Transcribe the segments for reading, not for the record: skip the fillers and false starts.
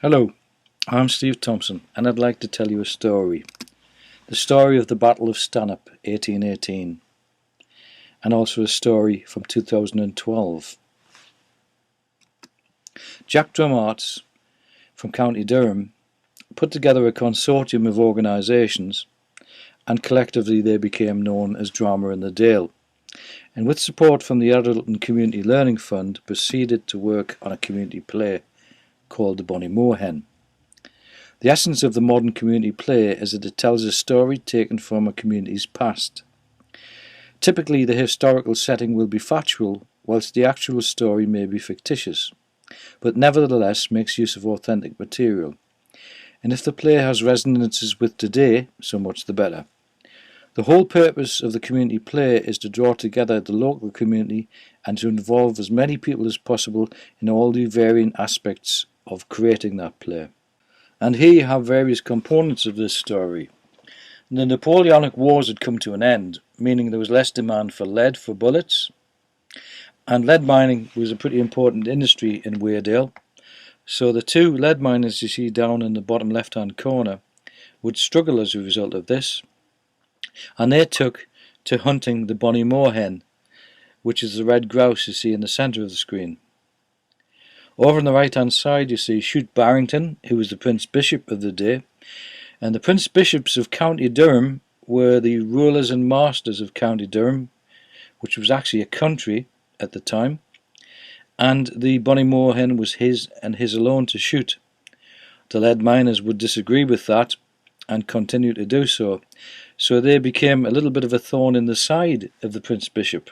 Hello, I'm Steve Thompson and I'd like to tell you a story. The story of the Battle of Stanhope, 1818, and also a story from 2012. Jack Drumarts from County Durham put together a consortium of organisations, and collectively they became known as Drama in the Dale, and with support from the Adult and Community Learning Fund proceeded to work on a community play called the Bonny Moorhen. The essence of the modern community play is that it tells a story taken from a community's past. Typically the historical setting will be factual, whilst the actual story may be fictitious, but nevertheless makes use of authentic material. And if the play has resonances with today, so much the better. The whole purpose of the community play is to draw together the local community and to involve as many people as possible in all the varying aspects of creating that play. And here you have various components of this story. The Napoleonic Wars had come to an end, meaning there was less demand for lead for bullets, and lead mining was a pretty important industry in Weardale. So the two lead miners you see down in the bottom left hand corner would struggle as a result of this, and they took to hunting the Bonny Moorhen, which is the red grouse you see in the centre of the screen. Over on the right hand side you see Chute Barrington, who was the Prince Bishop of the day, and the Prince Bishops of County Durham were the rulers and masters of County Durham, which was actually a country at the time, and the Bonny Moorhen was his and his alone to shoot. The lead miners would disagree with that and continue to do so, so they became a little bit of a thorn in the side of the Prince Bishop.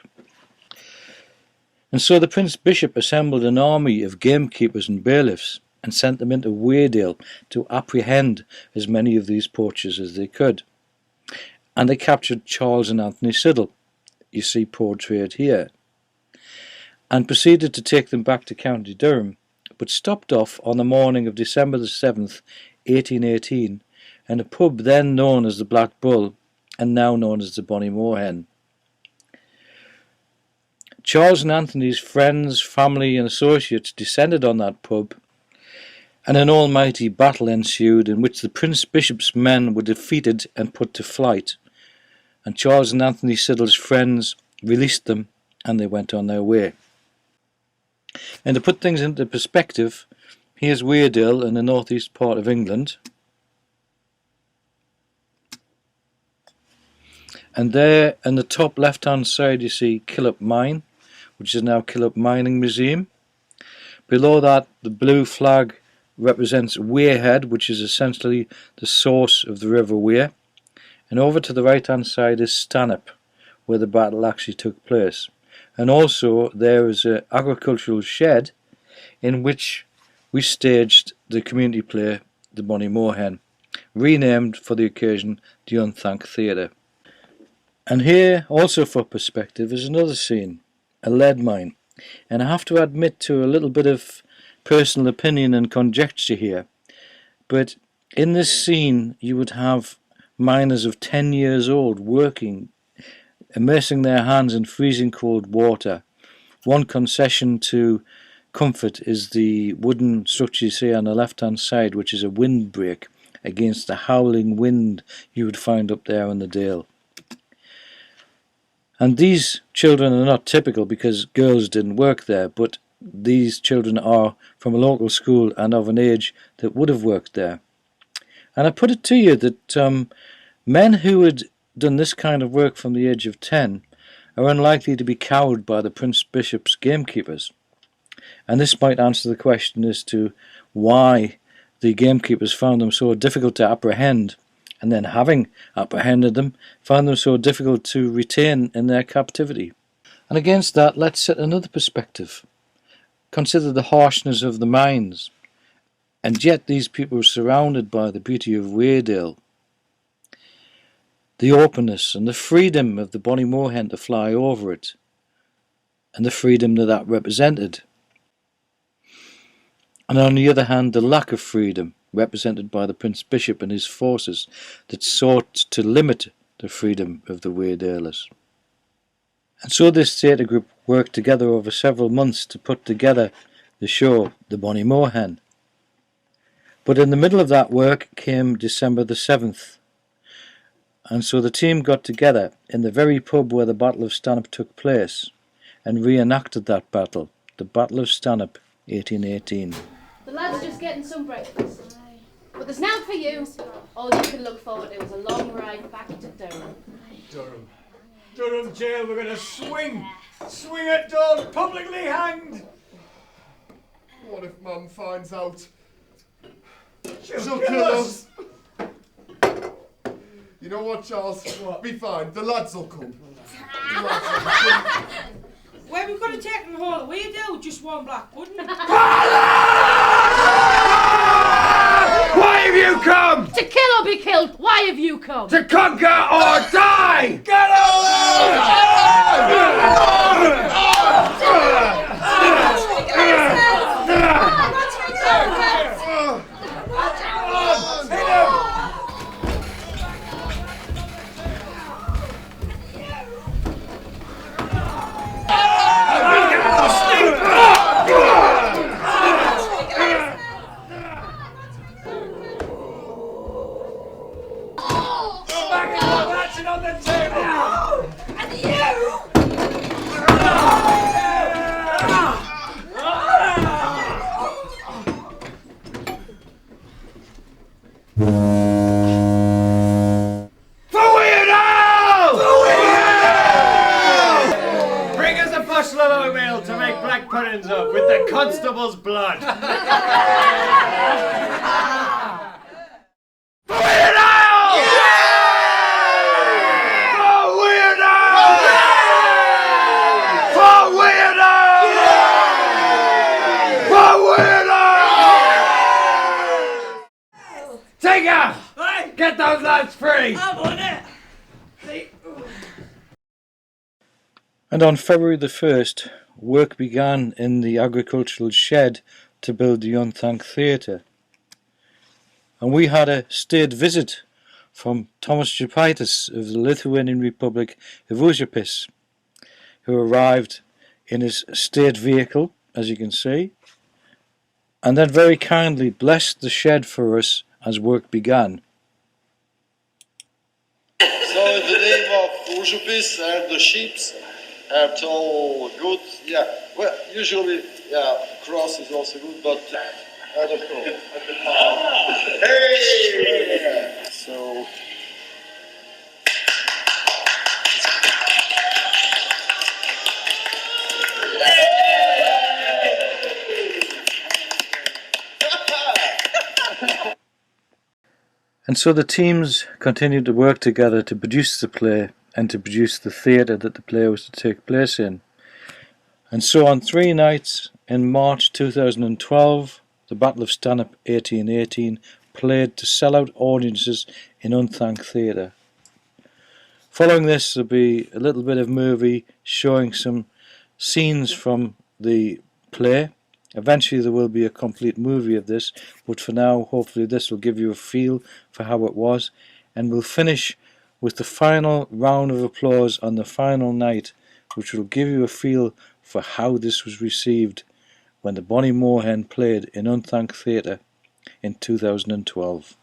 And so the Prince Bishop assembled an army of gamekeepers and bailiffs and sent them into Weardale to apprehend as many of these poachers as they could. And they captured Charles and Anthony Siddle, you see portrayed here, and proceeded to take them back to County Durham, but stopped off on the morning of December the 7th, 1818, in a pub then known as the Black Bull and now known as the Bonny Moorhen. Charles and Anthony's friends, family and associates descended on that pub, and an almighty battle ensued in which the Prince Bishop's men were defeated and put to flight, and Charles and Anthony Siddle's friends released them and they went on their way. And to put things into perspective, here's Weardale in the northeast part of England, and there in the top left hand side you see Killop Mine, which is now Killop Mining Museum. Below that the blue flag represents Wearhead, which is essentially the source of the River Wear, and over to the right hand side is Stanhope, where the battle actually took place. And also there is an agricultural shed in which we staged the community play The Bonny Moorhen, renamed for the occasion the Unthank Theatre. And here also for perspective is another scene, a lead mine, and I have to admit to a little bit of personal opinion and conjecture here, but in this scene you would have miners of 10 years old working, immersing their hands in freezing cold water. One concession to comfort is the wooden structure you see on the left hand side, which is a windbreak against the howling wind you would find up there in the Dale. And these children are not typical because girls didn't work there, but these children are from a local school and of an age that would have worked there. And I put it to you that men who had done this kind of work from the age of 10 are unlikely to be cowed by the Prince Bishop's gamekeepers. And this might answer the question as to why the gamekeepers found them so difficult to apprehend, and then having apprehended them, found them so difficult to retain in their captivity. And against that, let's set another perspective. Consider the harshness of the mines, and yet these people were surrounded by the beauty of Weardale, the openness and the freedom of the Bonny Moorhen to fly over it, and the freedom that represented. And on the other hand, the lack of freedom represented by the Prince Bishop and his forces that sought to limit the freedom of the Weardalers. And so this theatre group worked together over several months to put together the show The Bonny Moorhen. But in the middle of that work came December the 7th, and so the team got together in the very pub where the Battle of Stanhope took place and reenacted that battle, the Battle of Stanhope, 1818. The lads are just getting some breakfast. But there's now for you. All you can look forward to is a long ride back to Durham. Durham jail, we're gonna swing at dawn, publicly hanged. What if Mum finds out? She'll kill us. You know what, Charles? What? Be fine. The lads will come. Where we got to take them all? We do just one black pudding. Why have you come? To kill or be killed, why have you come? To conquer or die! Get on the table! And you! For weirdo! Bring us a bushel of oatmeal to make black puddings of with the constable's blood. Take her! Get those lads free! I'm on it! And on February the 1st, work began in the agricultural shed to build the Untitled Theatre. And we had a state visit from Thomas Japaitis of the Lithuanian Republic of Užupis, who arrived in his state vehicle, as you can see, and then very kindly blessed the shed for us as work began. So in the name of Užupis and the sheeps are all good. Yeah, well, usually, yeah, cross is also good, but I don't know. Hey! So. And so the teams continued to work together to produce the play and to produce the theatre that the play was to take place in. And so on 3 nights in March 2012, the Battle of Stanhope 1818 played to sell-out audiences in Untitled Theatre. Following this, there'll be a little bit of movie showing some scenes from the play. Eventually there will be a complete movie of this, but for now hopefully this will give you a feel for how it was, and we'll finish with the final round of applause on the final night, which will give you a feel for how this was received when the Bonny Moorhen played in Untitled Theatre in 2012.